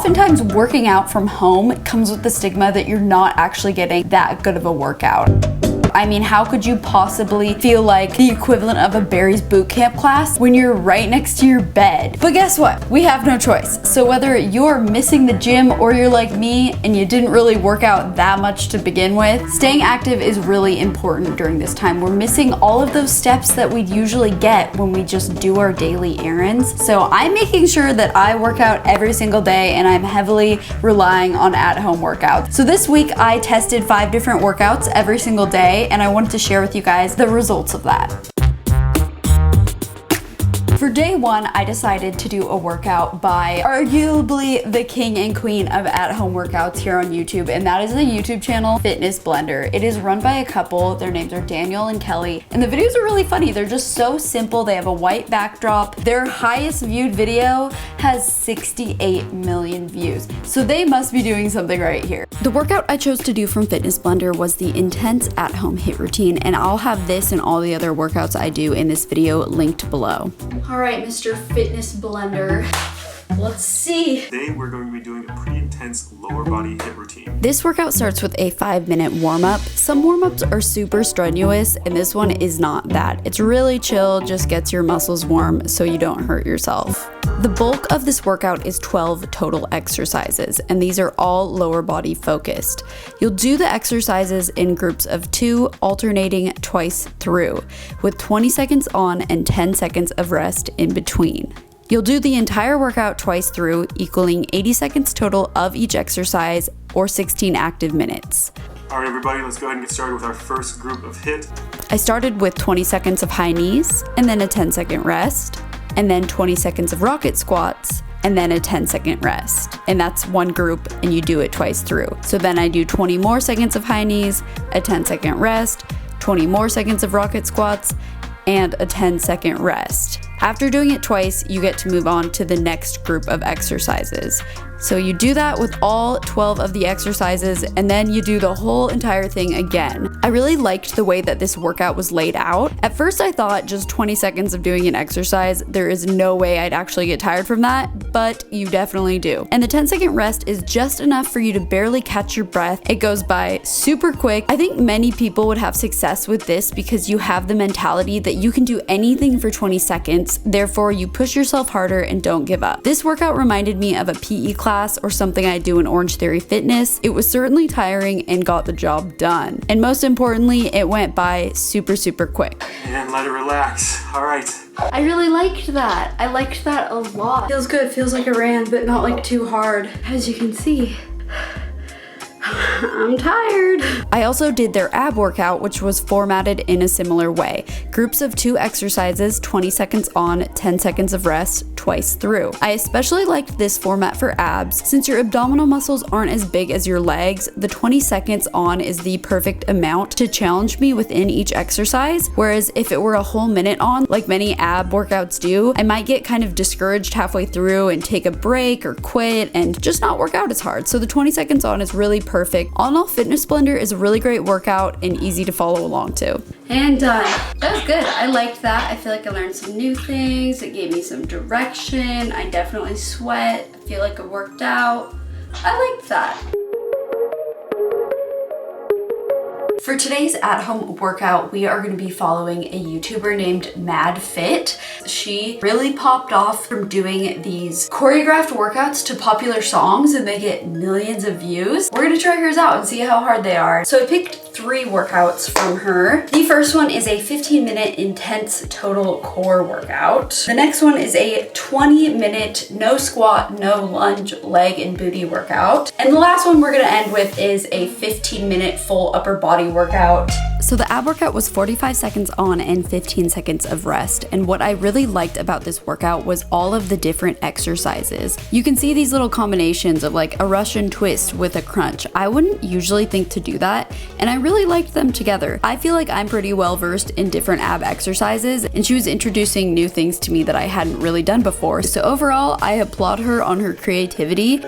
oftentimes working out from home comes with the stigma that you're not actually getting that good of a workout. I mean, how could you possibly feel like the equivalent of a Barry's boot camp class when you're right next to your bed? But guess what? We have no choice. So whether you're missing the gym or you're like me and you didn't really work out that much to begin with, staying active is really important during this time. We're missing all of those steps that we'd usually get when we just do our daily errands. So I'm making sure that I work out every single day, and I'm heavily relying on at-home workouts. So this week I tested 5 different workouts every single day, and I wanted to share with you guys the results of that. For day 1, I decided to do a workout by arguably the king and queen of at-home workouts here on YouTube, and that is the YouTube channel Fitness Blender. It is run by a couple. Their names are Daniel and Kelly, and the videos are really funny. They're just so simple. They have a white backdrop. Their highest viewed video has 68 million views, so they must be doing something right here. The workout I chose to do from Fitness Blender was the intense at-home HIIT routine, and I'll have this and all the other workouts I do in this video linked below. All right, Mr. Fitness Blender, let's see. Today we're going to be doing a pretty intense lower body HIIT routine. This workout starts with a 5-minute warm-up. Some warm-ups are super strenuous, and this one is not that. It's really chill, just gets your muscles warm so you don't hurt yourself. The bulk of this workout is 12 total exercises, and these are all lower body focused. You'll do the exercises in groups of 2, alternating twice through, with 20 seconds on and 10 seconds of rest in between. You'll do the entire workout twice through, equaling 80 seconds total of each exercise, or 16 active minutes. All right, everybody, let's go ahead and get started with our first group of HIIT. I started with 20 seconds of high knees, and then a 10-second rest, and then 20 seconds of rocket squats, and then a 10-second rest. And that's one group, and you do it twice through. So then I do 20 more seconds of high knees, a 10-second rest, 20 more seconds of rocket squats, and a 10-second rest. After doing it twice, you get to move on to the next group of exercises. So you do that with all 12 of the exercises, and then you do the whole entire thing again. I really liked the way that this workout was laid out. At first I thought just 20 seconds of doing an exercise, there is no way I'd actually get tired from that, but you definitely do. And the 10-second rest is just enough for you to barely catch your breath. It goes by super quick. I think many people would have success with this because you have the mentality that you can do anything for 20 seconds, therefore you push yourself harder and don't give up. This workout reminded me of a PE class or something I do in Orange Theory Fitness. It was certainly tiring and got the job done. And most importantly, it went by super quick. And let it relax. All right. I really liked that. I liked that a lot. Feels good, feels like I ran, but not like too hard. As you can see, I'm tired. I also did their ab workout, which was formatted in a similar way. Groups of 2 exercises, 20 seconds on, 10 seconds of rest, twice through. I especially liked this format for abs. Since your abdominal muscles aren't as big as your legs, the 20 seconds on is the perfect amount to challenge me within each exercise, whereas if it were a whole minute on, like many ab workouts do, I might get kind of discouraged halfway through and take a break or quit and just not work out as hard. So the 20 seconds on is really perfect. All in all, Fitness Blender is a really great workout and easy to follow along to. And done. That was good. I liked that. I feel like I learned some new things. It gave me some direction. I definitely sweat. I feel like I worked out. I liked that. For today's at-home workout, we are going to be following a YouTuber named MadFit. She really popped off from doing these choreographed workouts to popular songs, and they get millions of views. We're going to try hers out and see how hard they are. So I picked 3 workouts from her. The first one is a 15-minute intense total core workout. The next one is a 20-minute no squat, no lunge, leg and booty workout. And the last one we're going to end with is a 15-minute full upper body workout. So the ab workout was 45 seconds on and 15 seconds of rest. And what I really liked about this workout was all of the different exercises. You can see these little combinations of like a Russian twist with a crunch. I wouldn't usually think to do that, and I really liked them together. I feel like I'm pretty well versed in different ab exercises, and she was introducing new things to me that I hadn't really done before. So overall, I applaud her on her creativity.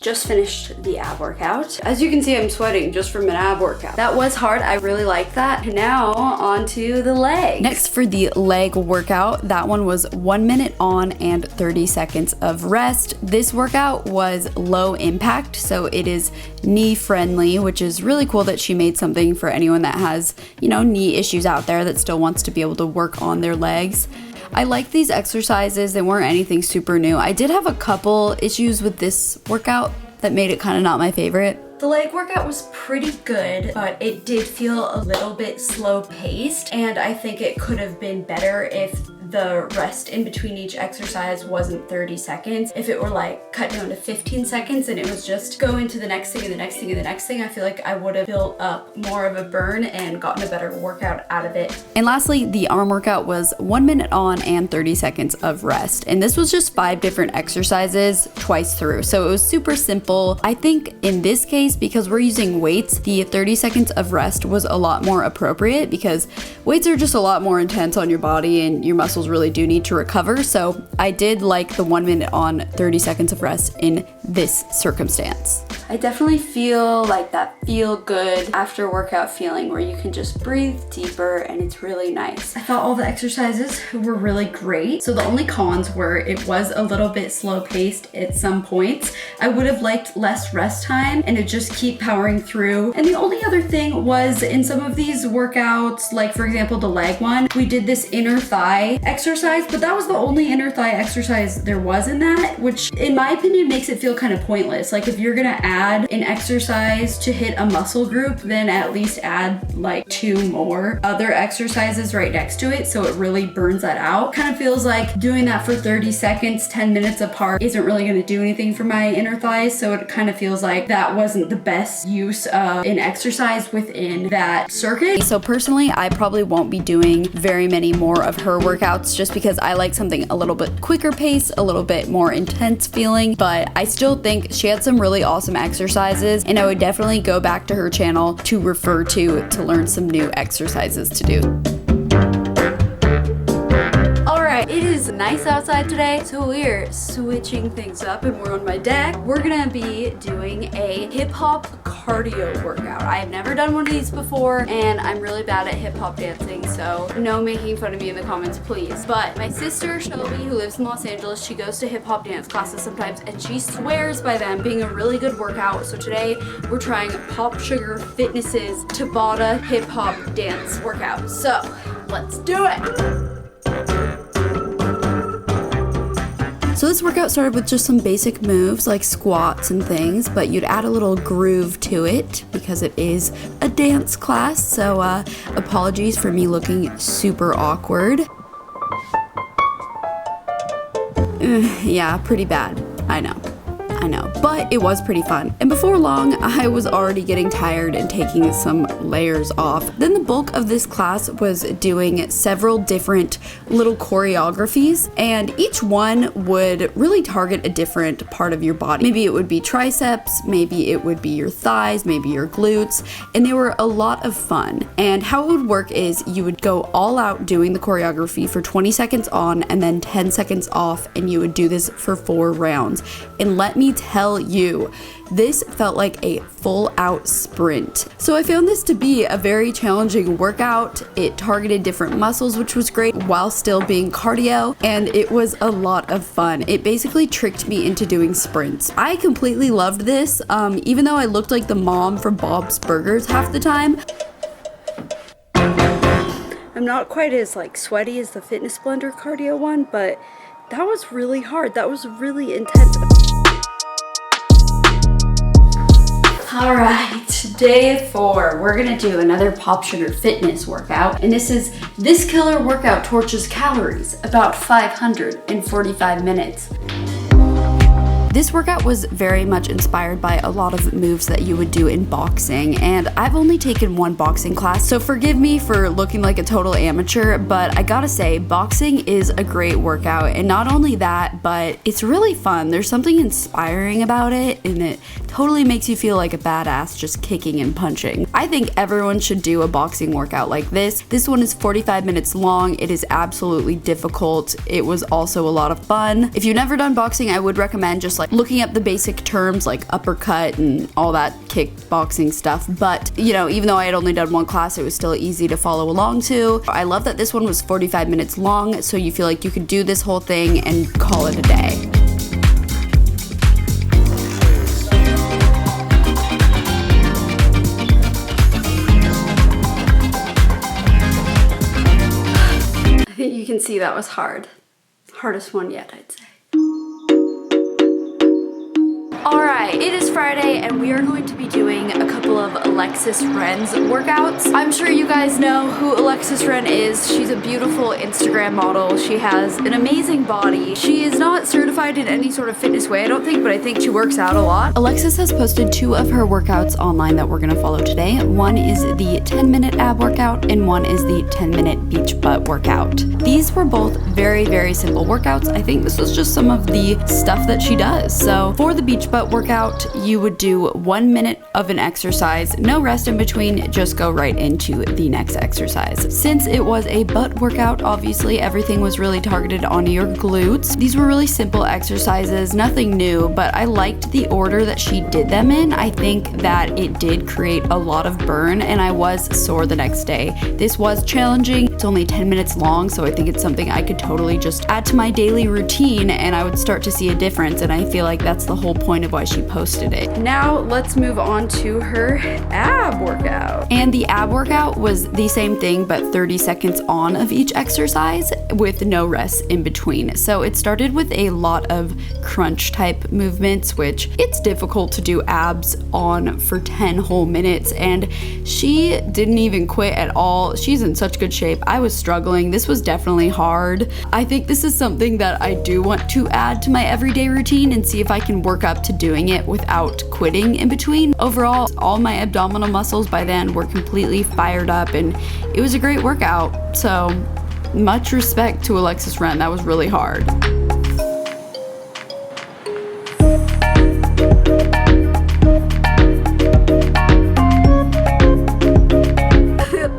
Just finished the ab workout. As you can see, I'm sweating just from an ab workout. That was hard. I really liked that. Now on to the legs. Next for the leg workout, that one was 1 minute on and 30 seconds of rest. This workout was low impact, so it is knee friendly, which is really cool that she made something for anyone that has, knee issues out there that still wants to be able to work on their legs. I like these exercises. They weren't anything super new. I did have a couple issues with this workout that made it kind of not my favorite. The leg workout was pretty good, but it did feel a little bit slow paced, and I think it could have been better if the rest in between each exercise wasn't 30 seconds. If it were like cut down to 15 seconds and it was just go into the next thing and the next thing and the next thing, I feel like I would have built up more of a burn and gotten a better workout out of it. And lastly, the arm workout was 1 minute on and 30 seconds of rest. And this was just 5 different exercises twice through. So it was super simple. I think in this case, because we're using weights, the 30 seconds of rest was a lot more appropriate because weights are just a lot more intense on your body and your muscles really do need to recover. So I did like the 1 minute on 30 seconds of rest in this circumstance. I definitely feel like that feel good after workout feeling where you can just breathe deeper and it's really nice. I thought all the exercises were really great. So the only cons were it was a little bit slow paced at some points. I would have liked less rest time and to just keep powering through. And the only other thing was in some of these workouts, like for example, the leg one, we did this inner thigh exercise, but that was the only inner thigh exercise there was in that, which in my opinion makes it feel kind of pointless. Like if you're gonna add an exercise to hit a muscle group, then at least add like 2 more other exercises right next to it so it really burns that out. Kind of feels like doing that for 30 seconds, 10 minutes apart isn't really gonna do anything for my inner thighs, so it kind of feels like that wasn't the best use of an exercise within that circuit. So personally, I probably won't be doing very many more of her workouts just because I like something a little bit quicker pace, a little bit more intense feeling, but I still think she had some really awesome exercises and I would definitely go back to her channel to refer to learn some new exercises to do. It is nice outside today, so we're switching things up and we're on my deck. We're gonna be doing a hip hop cardio workout. I have never done one of these before and I'm really bad at hip hop dancing, so no making fun of me in the comments, please. But my sister Shelby, who lives in Los Angeles, she goes to hip hop dance classes sometimes and she swears by them being a really good workout. So today we're trying Pop Sugar Fitness's Tabata hip hop dance workout. So let's do it. So this workout started with just some basic moves like squats and things, but you'd add a little groove to it because it is a dance class. So apologies for me looking super awkward. Yeah, pretty bad. I know, but it was pretty fun. And before long, I was already getting tired and taking some layers off. Then the bulk of this class was doing several different little choreographies, and each one would really target a different part of your body. Maybe it would be triceps, maybe it would be your thighs, maybe your glutes, and they were a lot of fun. And how it would work is you would go all out doing the choreography for 20 seconds on and then 10 seconds off, and you would do this for 4 rounds. And let me tell you, this felt like a full out sprint. So I found this to be a very challenging workout. It targeted different muscles, which was great while still being cardio, and it was a lot of fun. It basically tricked me into doing sprints. I completely loved this, even though I looked like the mom from Bob's Burgers half the time. I'm not quite as sweaty as the Fitness Blender cardio one, but that was really hard. That was really intense. All right, day 4, we're gonna do another Pop Sugar Fitness workout, and this killer workout torches calories, about 545 minutes. This workout was very much inspired by a lot of moves that you would do in boxing, and I've only taken one boxing class, so forgive me for looking like a total amateur, but I gotta say, boxing is a great workout, and not only that, but it's really fun. There's something inspiring about it, and it totally makes you feel like a badass just kicking and punching. I think everyone should do a boxing workout like this. This one is 45 minutes long. It is absolutely difficult. It was also a lot of fun. If you've never done boxing, I would recommend just looking up the basic terms like uppercut and all that kickboxing stuff. But, you know, even though I had only done one class, it was still easy to follow along to. I love that this one was 45 minutes long, so you feel like you could do this whole thing and call it a day. You can see that was hard. Hardest one yet, I'd say. Alright, it is Friday and we are going to be doing a couple of Alexis Ren's workouts. I'm sure you guys know who Alexis Ren is. She's a beautiful Instagram model. She has an amazing body. She is not certified in any sort of fitness way, I don't think, but I think she works out a lot. Alexis has posted 2 of her workouts online that we're gonna follow today. One is the 10-minute ab workout and one is the 10-minute beach butt workout. These were both very, very simple workouts. I think this was just some of the stuff that she does. So for the beach butt workout, you would do 1 minute of an exercise, no rest in between, just go right into the next exercise. Since it was a butt workout, obviously everything was really targeted on your glutes. These were really simple exercises, nothing new, but I liked the order that she did them in. I think that it did create a lot of burn and I was sore the next day. This was challenging. It's only 10 minutes long, so I think it's something I could totally just add to my daily routine and I would start to see a difference, and I feel like that's the whole point of why she posted it. Now let's move on to her ab workout. And the ab workout was the same thing, but 30 seconds on of each exercise with no rest in between. So it started with a lot of crunch type movements, which it's difficult to do abs on for 10 whole minutes, and she didn't even quit at all. She's in such good shape. I was struggling. This was definitely hard. I think this is something that I do want to add to my everyday routine and see if I can work up to doing it without quitting in between. Overall, all my abdominal muscles by then were completely fired up and it was a great workout. So much respect to Alexis Ren. That was really hard.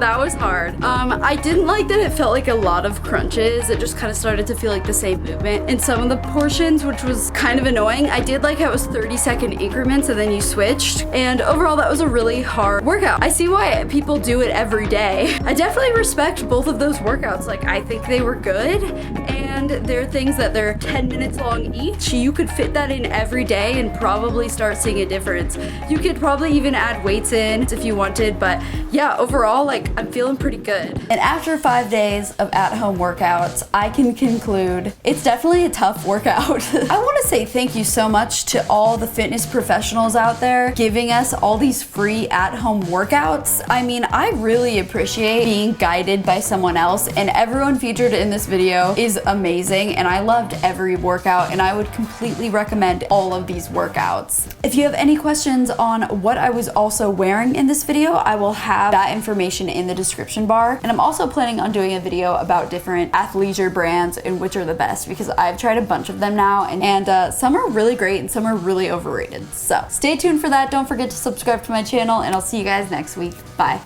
That was hard. I didn't like that it felt like a lot of crunches. It just kind of started to feel like the same movement in some of the portions, which was kind of annoying. I did like how it was 30-second increments and then you switched. And overall, that was a really hard workout. I see why people do it every day. I definitely respect both of those workouts. Like, I think they were good. And there are things that they're 10 minutes long each. You could fit that in every day and probably start seeing a difference. You could probably even add weights in if you wanted, but yeah, overall, like, I'm feeling pretty good. And after 5 days of at-home workouts, I can conclude it's definitely a tough workout. I want to say thank you so much to all the fitness professionals out there giving us all these free at-home workouts. I mean, I really appreciate being guided by someone else, and everyone featured in this video is amazing, and I loved every workout, and I would completely recommend all of these workouts. If you have any questions on what I was also wearing in this video, I will have that information in the description bar. And I'm also planning on doing a video about different athleisure brands and which are the best, because I've tried a bunch of them now, and some are really great and some are really overrated. So stay tuned for that. Don't forget to subscribe to my channel, and I'll see you guys next week. Bye.